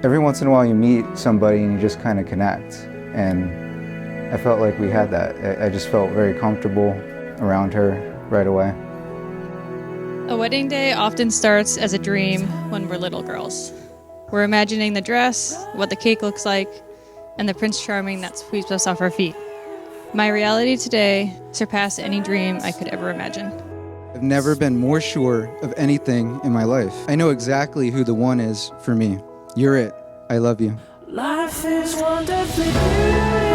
Every once in a while you meet somebody and you just kind of connect. And I felt like we had that. I just felt very comfortable around her right away. A wedding day often starts as a dream when we're little girls. We're imagining the dress, what the cake looks like, and the Prince Charming that sweeps us off our feet. My reality today surpassed any dream I could ever imagine. I've never been more sure of anything in my life. I know exactly who the one is for me. You're it. I love you. Life is wonderfully beautiful.